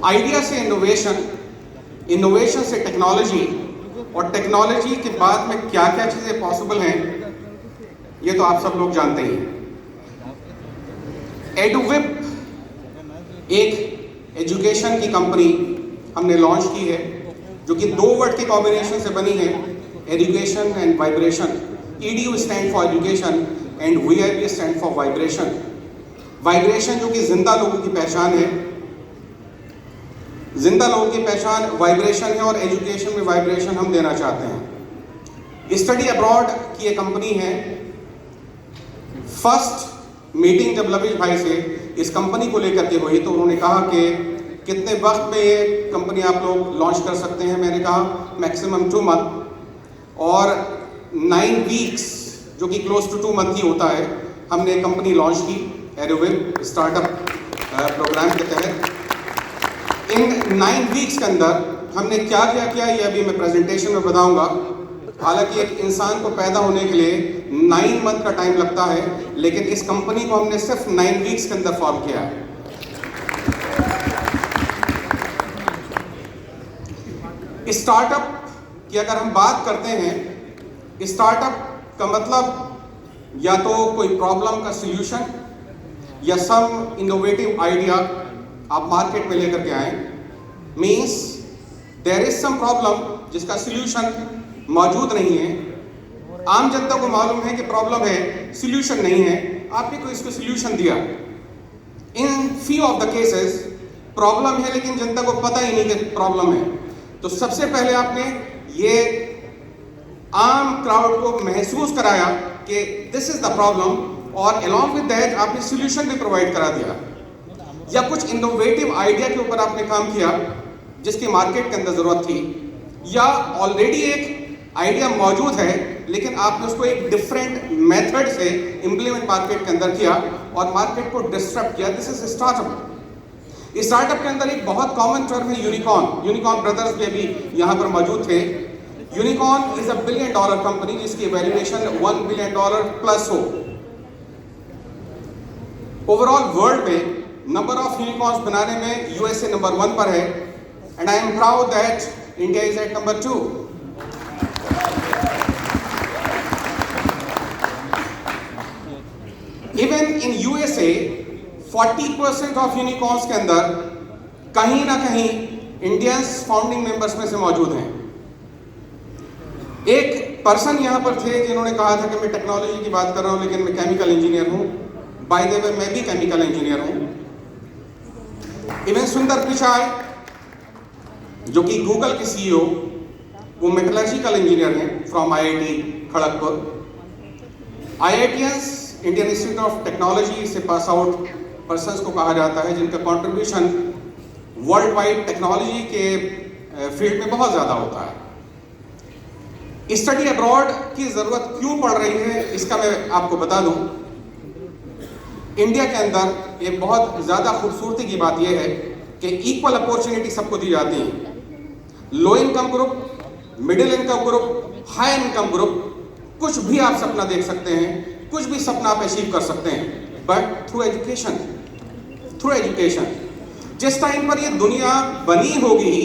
Idea से innovation, innovation से technology, और टेक्नोलॉजी के बाद में क्या क्या चीज़ें पॉसिबल हैं ये तो आप सब लोग जानते ही हैं। एडुविप एक एजुकेशन की कंपनी हमने लॉन्च की है जो कि दो वर्ड के कॉम्बिनेशन से बनी है, education and vibration. EDU stand for education and VIP stand for vibration. Vibration जो कि जिंदा लोगों की पहचान है, जिंदा लोगों की पहचान वाइब्रेशन है, और एजुकेशन में वाइब्रेशन हम देना चाहते हैं। स्टडी अब्रॉड की एक कंपनी है। फर्स्ट मीटिंग जब लविश भाई से इस कंपनी को लेकर के हुई तो उन्होंने कहा कि कितने वक्त में ये कंपनी आप लोग लॉन्च कर सकते हैं। मैंने कहा मैक्सिमम 2 मंथ, और 9 वीक्स जो कि क्लोज टू 2 मंथ ही होता है, हमने कंपनी लॉन्च की एडुविप स्टार्टअप प्रोग्राम के तहत। इन 9 वीक्स के अंदर हमने क्या क्या किया ये अभी मैं प्रेजेंटेशन में बताऊंगा। हालांकि एक इंसान को पैदा होने के लिए 9 मंथ का टाइम लगता है, लेकिन इस कंपनी को हमने सिर्फ 9 वीक्स के अंदर फॉर्म किया है। स्टार्टअप की अगर हम बात करते हैं, स्टार्टअप का मतलब या तो कोई प्रॉब्लम का सॉल्यूशन या सम इनोवेटिव आइडिया आप मार्केट में लेकर के आए। Means there is some problem जिसका सॉल्यूशन मौजूद नहीं है। आम जनता को मालूम है कि प्रॉब्लम है, सॉल्यूशन नहीं है, आपने कोई इसको सॉल्यूशन दिया। In few of the cases problem है लेकिन जनता को पता ही नहीं कि प्रॉब्लम है। तो सबसे पहले आपने ये आम क्राउड को महसूस कराया कि दिस इज द प्रॉब्लम, और अलॉन्ग विद दैट आपने सॉल्यूशन भी प्रोवाइड करा दिया, या कुछ इनोवेटिव आइडिया के ऊपर आपने काम किया जिसकी मार्केट के अंदर जरूरत थी, या ऑलरेडी एक आइडिया मौजूद है लेकिन आपने उसको एक डिफरेंट मेथड से इंप्लीमेंट मार्केट के अंदर किया और मार्केट को डिस्टर्ब किया। This is startup. स्टार्टअप के अंदर एक बहुत कॉमन टर्म है यूनिकॉर्न। यूनिकॉर्न ब्रदर्स भी अभी यहाँ पर मौजूद थे। यूनिकॉर्न इज $1 बिलियन कंपनी जिसकी वैल्यूएशन $1 बिलियन प्लस हो। ओवरऑल वर्ल्ड में नंबर ऑफ यूनिकॉर्न्स बनाने में USA नंबर 1 पर है, and I am proud that India is at number 2। Even in USA 40% of unicorns के अंदर कहीं ना कहीं इंडियंस फाउंडिंग मेंबर्स में से मौजूद हैं। एक पर्सन यहां पर थे जिन्होंने कहा था कि मैं टेक्नोलॉजी की बात कर रहा हूं लेकिन मैं केमिकल इंजीनियर हूं। बाय द वे मैं भी केमिकल इंजीनियर हूं। इवन सुंदर पिचाई जो कि गूगल के CEO, वो मेटलर्जिकल इंजीनियर हैं from IIT Kharagpur. IITians Indian institute of technology से पास आउट पर्सन्स को कहा जाता है जिनका कंट्रीब्यूशन वर्ल्ड वाइड टेक्नोलॉजी के फील्ड में बहुत ज़्यादा होता है। स्टडी अब्रॉड की ज़रूरत क्यों पड़ रही है इसका मैं आपको बता दूं। इंडिया के अंदर एक बहुत ज़्यादा खूबसूरती की बात यह है कि इक्वल अपॉर्चुनिटी सबको दी जाती है। Low income group, middle income group, high income group, कुछ भी आप सपना देख सकते हैं, कुछ भी सपना आप अचीव कर सकते हैं, but through education. Through education जिस टाइम पर ये दुनिया बनी होगी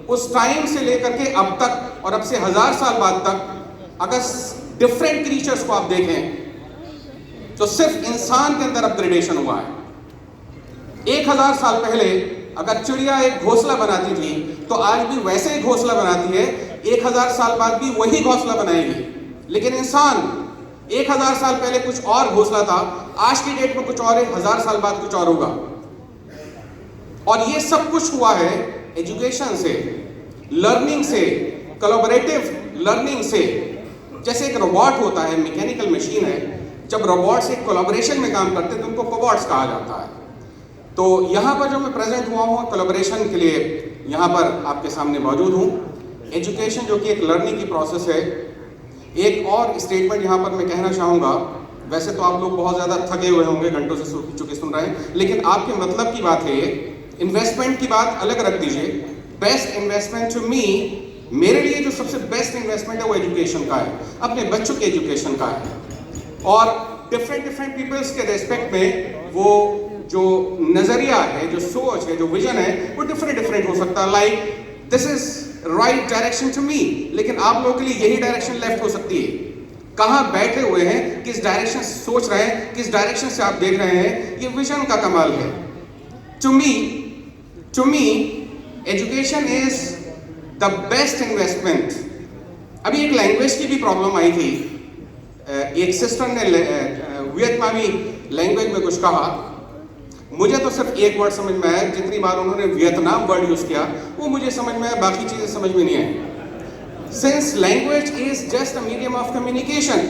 उस टाइम से लेकर के अब तक और अब से 1000 साल बाद तक अगर डिफरेंट क्रीचर्स को आप देखें तो सिर्फ इंसान के अंदर अपग्रेडेशन हुआ है। 1000 साल पहले अगर चिड़िया एक घोंसला बनाती थी तो आज भी वैसे ही घोंसला बनाती है, 1000 साल बाद भी वही घोंसला बनाएगी। लेकिन इंसान 1000 साल पहले कुछ और घोंसला था, आज की डेट में कुछ और है, 1000 साल बाद कुछ और होगा। और ये सब कुछ हुआ है एजुकेशन से, लर्निंग से, कोलैबोरेटिव लर्निंग से। जैसे एक रोबोट होता है, मैकेनिकल मशीन है, जब रोबोट्स एक कोलैबोरेशन में काम करते हैं तो उनको कोबॉट्स कहा जाता है। तो यहाँ पर जो मैं प्रेजेंट हुआ हूँ कोलैबोरेशन के लिए यहाँ पर आपके सामने मौजूद हूँ। एजुकेशन जो कि एक लर्निंग की प्रोसेस है। एक और स्टेटमेंट यहाँ पर मैं कहना चाहूँगा, वैसे तो आप लोग बहुत ज़्यादा थके हुए होंगे, घंटों से चुके सुन रहे हैं, लेकिन आपके मतलब की बात है ये। इन्वेस्टमेंट की बात अलग रख दीजिए। बेस्ट इन्वेस्टमेंट टू मी, मेरे लिए जो सबसे बेस्ट इन्वेस्टमेंट है वो एजुकेशन का है, अपने बच्चों के एजुकेशन का है। और डिफरेंट पीपल्स के रेस्पेक्ट में वो जो नजरिया है, जो सोच है, जो विजन है, वो डिफरेंट हो सकता है। Like this is right direction to me, लेकिन आप लोगों के लिए यही डायरेक्शन लेफ्ट हो सकती है। कहां बैठे हुए हैं, किस डायरेक्शन से सोच रहे हैं, किस डायरेक्शन से आप देख रहे हैं, ये विजन का कमाल है। To me education is the best investment. अभी एक लैंग्वेज की भी प्रॉब्लम आई थी। एक सिस्टर ने वियतनामी लैंग्वेज में कुछ कहा, मुझे तो सिर्फ एक वर्ड समझ में आया, जितनी बार उन्होंने वियतनाम वर्ड यूज किया वो मुझे समझ में आया, बाकी चीजें समझ में नहीं आई। Since language is just a medium of communication,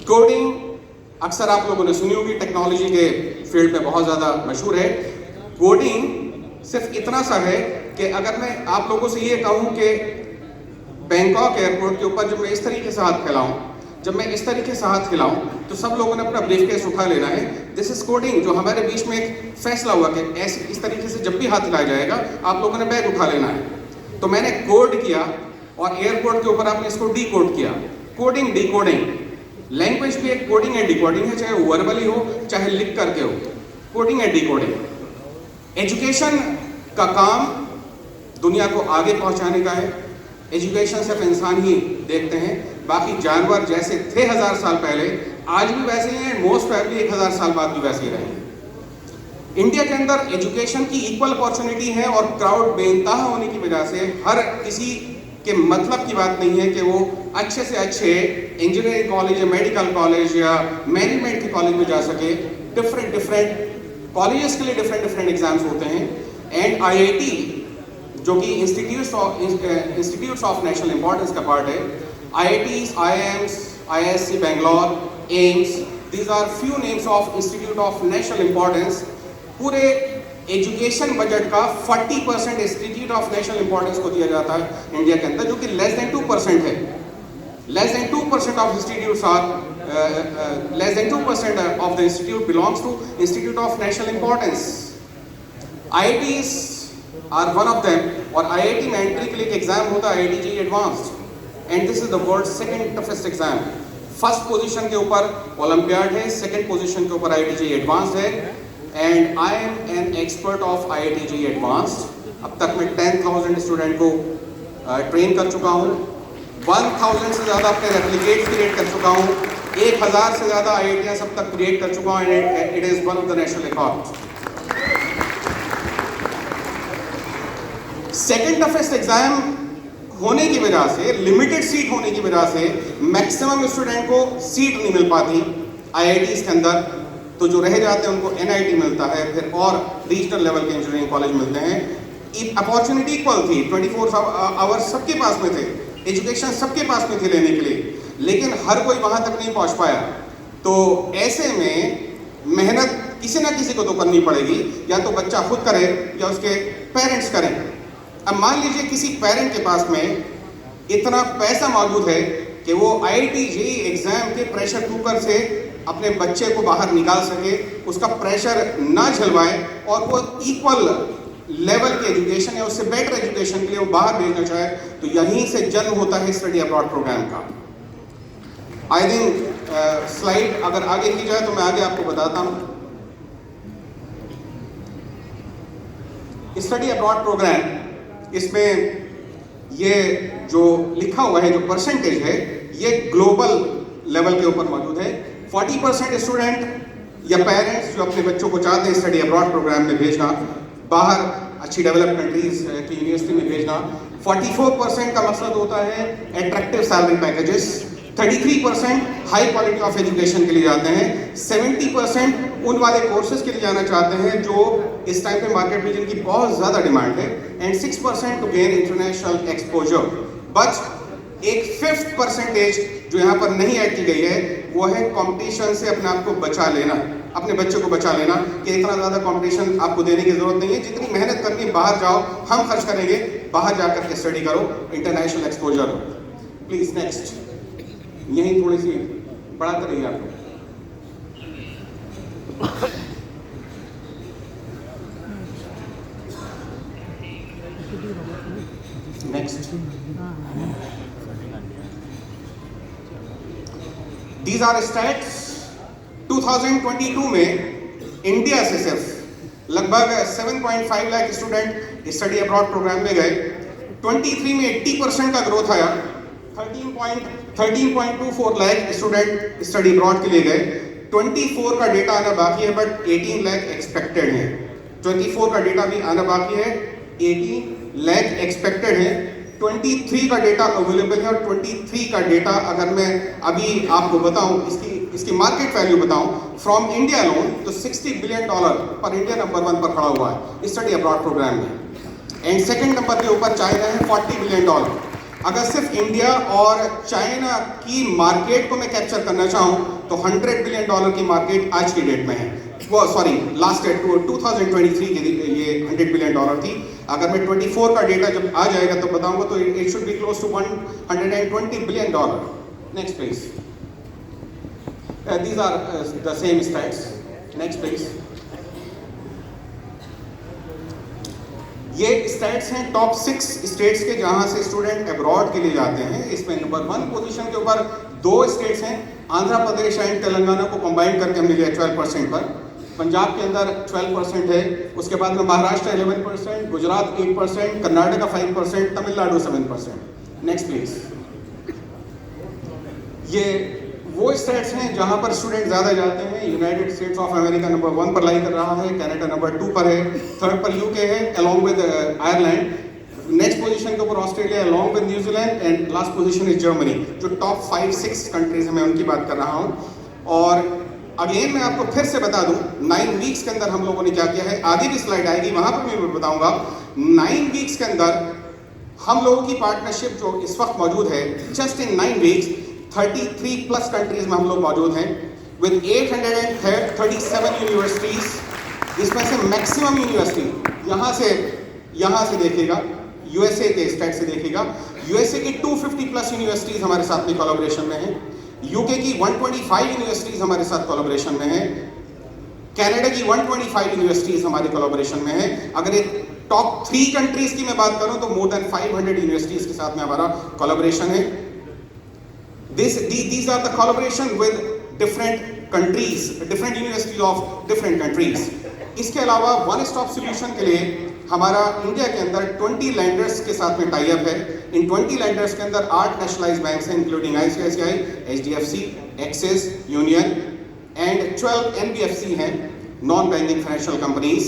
Coding अक्सर आप लोगों ने सुनी होगी, टेक्नोलॉजी के फील्ड में बहुत ज़्यादा मशहूर है। कोडिंग सिर्फ इतना सा है कि अगर मैं आप लोगों से ये कहूँ कि बैंकॉक एयरपोर्ट के ऊपर जब मैं इस तरीके से हाथ फैलाऊँ, तो सब लोगों ने अपना ब्रीफकेस उठा लेना है। This is coding. जो हमारे बीच में एक फैसला हुआ कि ऐसे इस तरीके से जब भी हाथ हिलाया जाएगा आप लोगों ने बैग उठा लेना है। तो मैंने कोड किया और एयरपोर्ट के ऊपर आपने इसको डी कोड किया। Coding, D coding. लैंग्वेज भी एक कोडिंग एंड डिकोडिंग है, चाहे वर्बली हो चाहे लिख करके हो। Coding and decoding. एजुकेशन का काम दुनिया को आगे पहुंचाने का है। एजुकेशन सिर्फ इंसान ही देखते हैं, बाकी जानवर जैसे थे 1000 साल पहले आज भी वैसे ही हैं, मोस्ट प्रोबेबली 1000 साल बाद भी वैसे ही रहेंगे। इंडिया के अंदर एजुकेशन की इक्वल अपॉर्चुनिटी है और क्राउड बेइंतहा होने की वजह से हर किसी के मतलब की बात नहीं है कि वो अच्छे से अच्छे इंजीनियरिंग कॉलेज या मेडिकल कॉलेज या मैनेजमेंट के कॉलेज में जा सके। डिफरेंट कॉलेजेस के लिए डिफरेंट एग्जाम्स होते हैं। एंड IIT जो कि इंस्टीट्यूट्स ऑफ नेशनल इंपॉर्टेंस का पार्ट है, IITs, IIMs, IISc Bangalore, AIIMS, these are few names of Institute of National Importance। पूरे एजुकेशन बजट का 40% इंस्टीट्यूट ऑफ नेशनल इंपॉर्टेंस को दिया जाता है इंडिया के अंदर, जो कि लेस देन 2% है। Less than 2% of institutes are less than 2% of the institute belongs to institute of national importance. IITs are one of them. और IIT में एंट्री के लिए एक एग्जाम होता है, IIT JEE advanced, and this is the world second toughest exam. First position के ऊपर olympiad है, सेकंड पोजीशन के ऊपर IIT JEE एडवांस्ड है। And I am an expert of IIT JEE advanced. अब तक मैं 10,000 स्टूडेंट को ट्रेन कर चुका हूँ, 1000 से ज़्यादा अपने रेप्लिकेट क्रिएट कर चुका हूँ, 1000 से ज़्यादा IITs अब तक क्रिएट कर चुका हूँ। And it is one of the national record. Second toughest exam होने की वजह से, लिमिटेड सीट होने की वजह से मैक्सिमम स्टूडेंट को सीट नहीं मिल पाती IITs के अंदर, तो जो रह जाते हैं उनको NIT मिलता है, फिर और रीजनल लेवल के इंजीनियरिंग कॉलेज मिलते हैं। अपॉर्चुनिटी इक्वल थी, 24 आवर्स सबके पास में थे, एजुकेशन सबके पास में थी लेने के लिए, लेकिन हर कोई वहां तक नहीं पहुंच पाया। तो ऐसे में मेहनत किसी ना किसी को तो करनी पड़ेगी, या तो बच्चा खुद करे या उसके पेरेंट्स करें। अब मान लीजिए किसी पेरेंट के पास में इतना पैसा मौजूद है कि वो IIT JEE एग्जाम के प्रेशर कुकर से अपने बच्चे को बाहर निकाल सके, उसका प्रेशर ना झलवाए और वो इक्वल लेवल की एजुकेशन या उससे बेटर एजुकेशन के लिए वो बाहर भेजना चाहे, तो यहीं से जन्म होता है स्टडी अब्रॉड प्रोग्राम का। आई थिंक स्लाइड अगर आगे की जाए तो मैं आगे आपको बताता हूँ। स्टडी अब्रॉड प्रोग्राम, इसमें ये जो लिखा हुआ है, जो परसेंटेज है, ये ग्लोबल लेवल के ऊपर मौजूद है। 40% स्टूडेंट या पेरेंट्स जो अपने बच्चों को चाहते हैं स्टडी अब्रॉड प्रोग्राम में भेजना, बाहर अच्छी डेवलप्ड कंट्रीज की यूनिवर्सिटी में भेजना। 44% का मकसद होता है attractive salary packages. 33% high quality of education के लिए जाते हैं। 70% उन वाले कोर्सेज के लिए जाना चाहते हैं जो इस टाइम पे मार्केट में जिनकी बहुत ज़्यादा डिमांड है। And 6% to gain international exposure. But एक 5th परसेंटेज जो यहाँ पर नहीं ऐड की गई है वो है कंपटीशन से अपने आप को बचा लेना, अपने बच्चों को बचा लेना कि इतना ज़्यादा कंपटीशन आपको देने की ज़रूरत नहीं है, जितनी मेहनत करनी बाहर जाओ, हम खर्च करेंगे, बाहर जाकर के स्टडी करो, इंटरनेशनल एक्सपोजर हो। प्लीज़ नेक्स्ट, यहीं थोड़ी सी बढ़ाते रहिए आप। नेक्स्ट, These are stats 2022 में इंडिया से सिर्फ लगभग 7.5 lakh student study abroad program में गए। 23 में 80% का ग्रोथ आया। 13.24 लाख स्टूडेंट स्टडी अब्रॉड के लिए गए। 24 का डेटा आना बाकी है, बट 18 लाख एक्सपेक्टेड है। 24 का डेटा भी आना बाकी है, 18 लाख एक्सपेक्टेड है। 23 का डेटा अवेलेबल है, और 23 का डेटा अगर मैं अभी आपको बताऊं, इसकी मार्केट वैल्यू बताऊं फ्रॉम इंडिया लोन, तो $60 बिलियन पर इंडिया नंबर 1 पर खड़ा हुआ है स्टडी अब्रॉड प्रोग्राम में। एंड सेकंड नंबर के ऊपर चाइना है, $40 बिलियन। अगर सिर्फ इंडिया और चाइना की मार्केट को मैं कैप्चर करना चाहूं तो $100 बिलियन की मार्केट आज की डेट में है। वो सॉरी, लास्ट 2023 की ये $100 बिलियन थी। अगर मैं 24 का डेटा जब आ जाएगा तो बताऊंगा, तो it should be close to $120 billion. Next please. These are the same stats. Next please. ये स्टेट्स हैं टॉप 6 स्टेट्स के जहां से स्टूडेंट अब्रॉड के लिए जाते हैं। इसमें नंबर 1 पोजीशन के ऊपर 2 स्टेट्स हैं, आंध्र प्रदेश एंड तेलंगाना को कंबाइन करके हमने लिया 12% पर। पंजाब के अंदर 12% है, उसके बाद में महाराष्ट्र 11%, गुजरात 8%, कर्नाटका 5%, तमिलनाडु 7%। Next please. ये वो स्टेट्स हैं जहां पर स्टूडेंट ज्यादा जाते हैं। United states of America number 1 पर लाई कर रहा है, कनाडा नंबर 2 पर है, थर्ड पर यूके है along with Ireland. Next position के ऊपर Australia along with New Zealand, and last position is Germany. जो टॉप 5-6 कंट्रीज हैं मैं उनकी बात कर रहा हूं। और अगेन मैं आपको फिर से बता दूं, 9 वीक्स के अंदर हम लोगों ने क्या किया है, आगे भी स्लाइड आएगी वहां पर मैं बताऊंगा। 9 वीक्स के अंदर हम लोगों की पार्टनरशिप जो इस वक्त मौजूद है, just in 9 weeks 33 plus countries में हम लोग मौजूद हैं विद 837 यूनिवर्सिटीज। इसमें से मैक्सिमम यूनिवर्सिटी यहाँ से देखिएगा, यूएसए के स्टेट से देखिएगा, यूएसए की 250 प्लस यूनिवर्सिटीज हमारे साथ में कोलैबोरेशन में है। यूके की 125 यूनिवर्सिटीज हमारे साथ कोलैबोरेशन में है। कनाडा की 125 यूनिवर्सिटीज हमारे कोलैबोरेशन में है। अगर एक टॉप 3 कंट्रीज की मैं बात करूं तो मोर देन 500 यूनिवर्सिटीज के साथ में हमारा कोलैबोरेशन है। These are the collaboration with different countries, different universities of different countries. इसके अलावा वन स्टॉप सॉल्यूशन के लिए हमारा इंडिया के अंदर 20 लैंडर्स के साथ में टाई अप है। इन 20 लैंडर्स के अंदर 8 नेशनलाइज्ड बैंक्स हैं, including ICICI, HDFC, axis, union and 12 NBFC हैं, नॉन बैंकिंग फाइनेंशियल कंपनीज,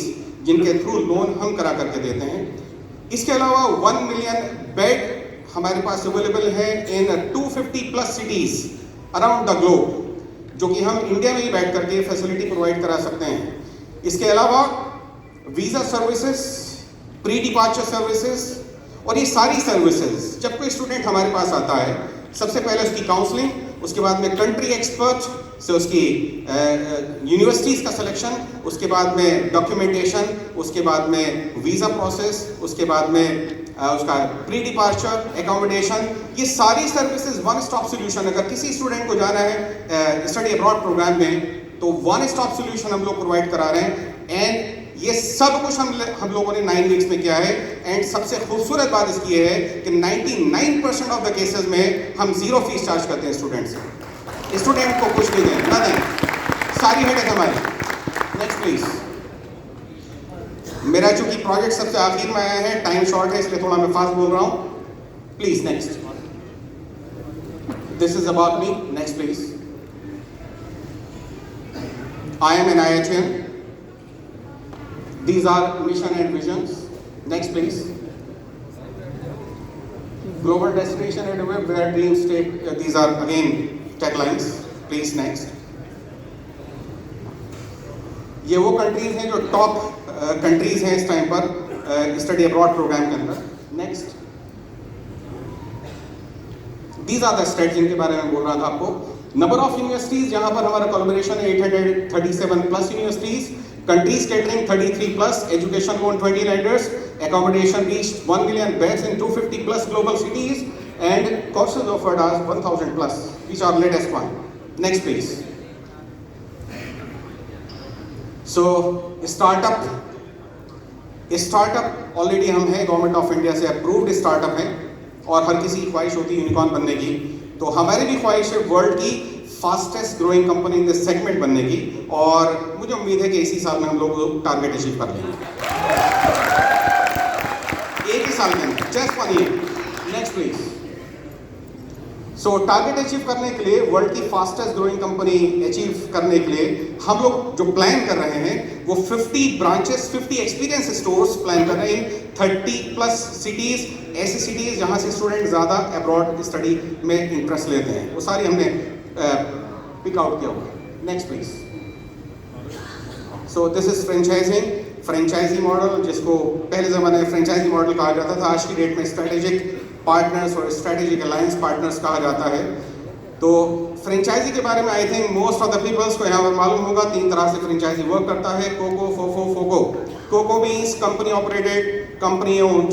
जिनके थ्रू लोन हम करा करके देते हैं। इसके अलावा 1 मिलियन बेड हमारे पास अवेलेबल है इन 250 plus cities around the globe, जो कि हम इंडिया में ही बैठ करके फैसिलिटी प्रोवाइड करा सकते हैं। इसके अलावा visa services, pre departure services, और ये सारी सर्विसेज जब कोई स्टूडेंट हमारे पास आता है, सबसे पहले उसकी काउंसलिंग, उसके बाद में कंट्री एक्सपर्ट से उसकी यूनिवर्सिटीज़ का सिलेक्शन, उसके बाद में डॉक्यूमेंटेशन, उसके बाद में वीज़ा प्रोसेस, उसके बाद में उसका प्री डिपार्चर, एकोमोडेशन, ये सारी सर्विसेज वन स्टॉप सॉल्यूशन। अगर किसी स्टूडेंट को जाना है स्टडी अब्रॉड प्रोग्राम में तो वन स्टॉप सॉल्यूशन हम लोग प्रोवाइड करा रहे हैं। एंड ये सब कुछ हम लोगों ने 9 वीक्स में किया है। एंड सबसे खूबसूरत बात इसकी ये है कि 99% ऑफ द केसेस में हम 0 फीस चार्ज करते हैं स्टूडेंट से। स्टूडेंट को कुछ नहीं देना, नथिंग, सारी हेडेक हमारी। Next please. मेरा चूंकि प्रोजेक्ट सबसे आखिर में आया है, टाइम शॉर्ट है, इसलिए थोड़ा मैं फास्ट बोल रहा हूं। Please next. This is about me. Next please. I am an IHN. These are mission and visions. Next please. Global destination and where dreams take. These are again taglines. Please next. ये वो countries हैं जो top countries हैं इस time पर study abroad program के अंदर। Next. These are the states जिनके बारे में बोल रहा था आपको। नंबर ऑफ यूनिवर्सिटीज जहां पर हमारा कोलैबोरेशन है 837 plus universities, countries catering 33 plus, education loan 20 landers, accommodation reached 1 million beds in 250 plus global cities, and courses offered as 1000 plus, which are latest one. Next please. So startup already हम हैं, government of India से approved startup है, और हर किसी की ख्वाहिश होती है यूनिकॉर्न बनने की। तो हमारी भी ख्वाहिश है वर्ल्ड की fastest growing company in this segment बनने की, और मुझे उम्मीद है कि इसी साल में हम लोग टारगेट अचीव कर लेंगे, एक ही साल के अंदर, just 1 year. Next please. So target achieve करने के लिए, वर्ल्ड की फास्टेस्ट ग्रोइंग कंपनी अचीव करने के लिए हम लोग जो प्लान कर रहे हैं वो 50 ब्रांचेस, 50 एक्सपीरियंस स्टोर्स प्लान कर रहे हैं इन 30+ सिटीज, ऐसी सिटीज जहां से स्टूडेंट ज़्यादा अब्रॉड स्टडी में इंटरेस्ट लेते हैं, वो सारी हमने पिक आउट किया हुआ है। Next please. So this is franchising, franchisee model, जिसको पहले ज़माने में फ्रेंचाइजी मॉडल कहा जाता था, आज की डेट में स्ट्रेटेजिक पार्टनर्स और स्ट्रेटेजिक अलायंस पार्टनर्स कहा जाता है। तो फ्रेंचाइजी के बारे में I think most of the peoples को यहाँ पर मालूम होगा, 3 तरह से फ्रेंचाइजी वर्क करता है, COCO, FOFO, FOCO. COCO means company operated, company owned,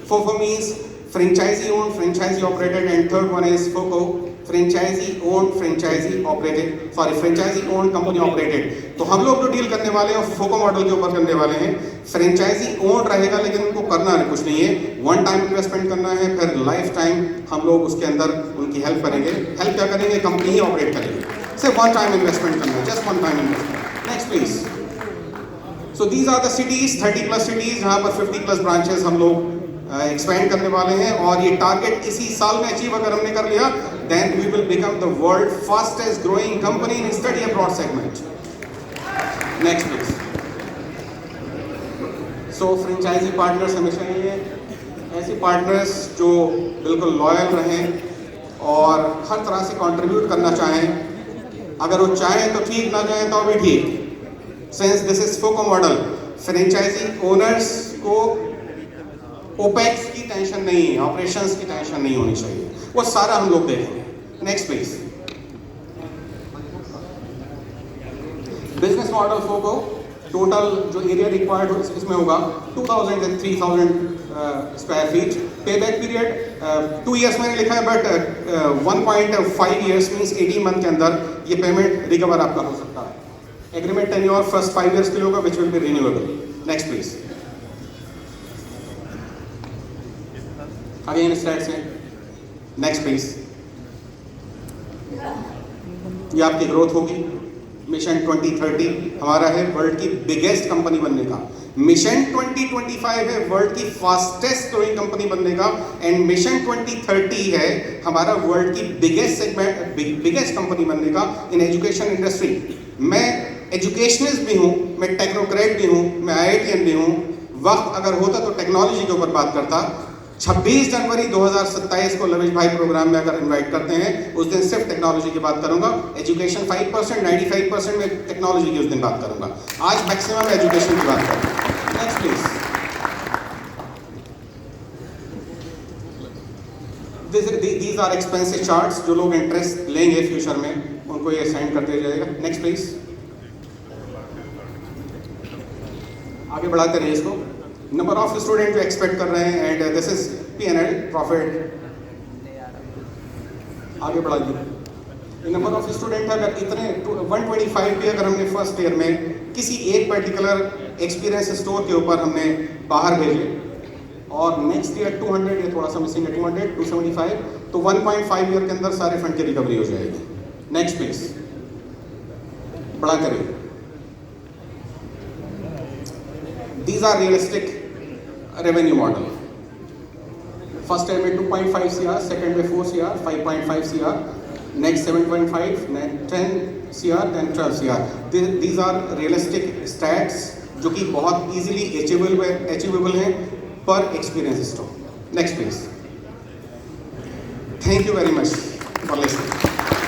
FOFO means franchisee owned, franchisee operated, and third one is FOCO, franchisee owned, franchisee operated, sorry franchisee owned, company operated. तो हम लोग जो deal करने वाले हैं फोको model के ऊपर करने वाले हैं। फ्रेंचाइजी ओन्ड रहेगा, लेकिन उनको करना कुछ नहीं है, 1 टाइम इन्वेस्टमेंट करना है, फिर लाइफ टाइम हम लोग उसके अंदर उनकी हेल्प करेंगे। हेल्प क्या करेंगे? कंपनी ही ऑपरेट करेंगे। सिर्फ 1 टाइम इन्वेस्टमेंट करना है, just 1 time investment. Next please. So these are the cities, 30+ cities जहाँ पर 50+ ब्रांचेस हम लोग एक्सपेंड करने वाले हैं, और ये टारगेट इसी साल में अचीव अगर हमने कर लिया, then we will become the world fastest growing company in study abroad segment. Next please. So franchisee partners हमेशा ही है, ऐसे पार्टनर्स जो बिल्कुल लॉयल रहें और हर तरह से कंट्रीब्यूट करना चाहें। अगर वो चाहें तो ठीक, ना चाहें तो भी ठीक। Since this is FOCO model, franchisee owners को ओपेक्स की टेंशन नहीं है, ऑपरेशंस की टेंशन नहीं होनी चाहिए, वो सारा हम लोग देखेंगे। Next please. Business model फोको, total जो एरिया रिक्वायर्ड इसमें होगा 2000 से 3000 स्क्वायर फीट। पे बैक पीरियड 2 ईयर्स मैंने लिखा है, बट 1.5 ईयर्स मीन्स 18 मंथ के अंदर ये पेमेंट रिकवर आपका हो सकता है। एग्रीमेंट टेन्योर फर्स्ट 5 ईयर्स के लिए होगा, which will be renewable. Next please. Again slides हैं। Next please. ये आपकी ग्रोथ होगी। मिशन 2030 हमारा है वर्ल्ड की बिगेस्ट कंपनी बनने का। मिशन 2025 है वर्ल्ड की फास्टेस्ट ग्रोइंग कंपनी बनने का, एंड मिशन 2030 है हमारा वर्ल्ड की बिगेस्ट सेगमेंट, बिगेस्ट कंपनी बनने का इन एजुकेशन इंडस्ट्री। मैं एजुकेशनिस्ट भी हूँ, मैं टेक्नोक्रेट भी हूँ, मैं IITian भी हूँ। वक्त अगर होता तो टेक्नोलॉजी के ऊपर बात करता। 26 जनवरी 2027 को लविश भाई प्रोग्राम में अगर इनवाइट करते हैं, उस दिन सिर्फ टेक्नोलॉजी की बात करूंगा। एजुकेशन 5%, 95% में टेक्नोलॉजी की उस दिन बात करूंगा। आज मैक्सिमम एजुकेशन की बात करूंगा। Next please. These are expensive charts, जो लोग इंटरेस्ट लेंगे फ्यूचर में उनको ये सेंड करते जाएगा। Next please. आगे बढ़ाते रहिए इसको। नंबर ऑफ स्टूडेंट जो एक्सपेक्ट कर रहे हैं, and this is P&L profit. आगे बढ़ा दिए। नंबर ऑफ स्टूडेंट अगर इतने 125 भी अगर हमने फर्स्ट ईयर में किसी एक पर्टिकुलर एक्सपीरियंस स्टोर के ऊपर हमने बाहर भेजे, और नेक्स्ट ईयर 200, ये थोड़ा सा मिसिंग है, 200, 275, तो 1.5 ईयर के अंदर सारे फंड की रिकवरी हो जाएगी। Next please. बड़ा करिए। These are realistic revenue model. First year में 2.5 CR, second में 4 CR, 5.5 CR, next 7.5, then 10 CR, then 12 CR. These are realistic stats जो कि बहुत easily achievable हैं per experience store. Next please. Thank you very much for listening.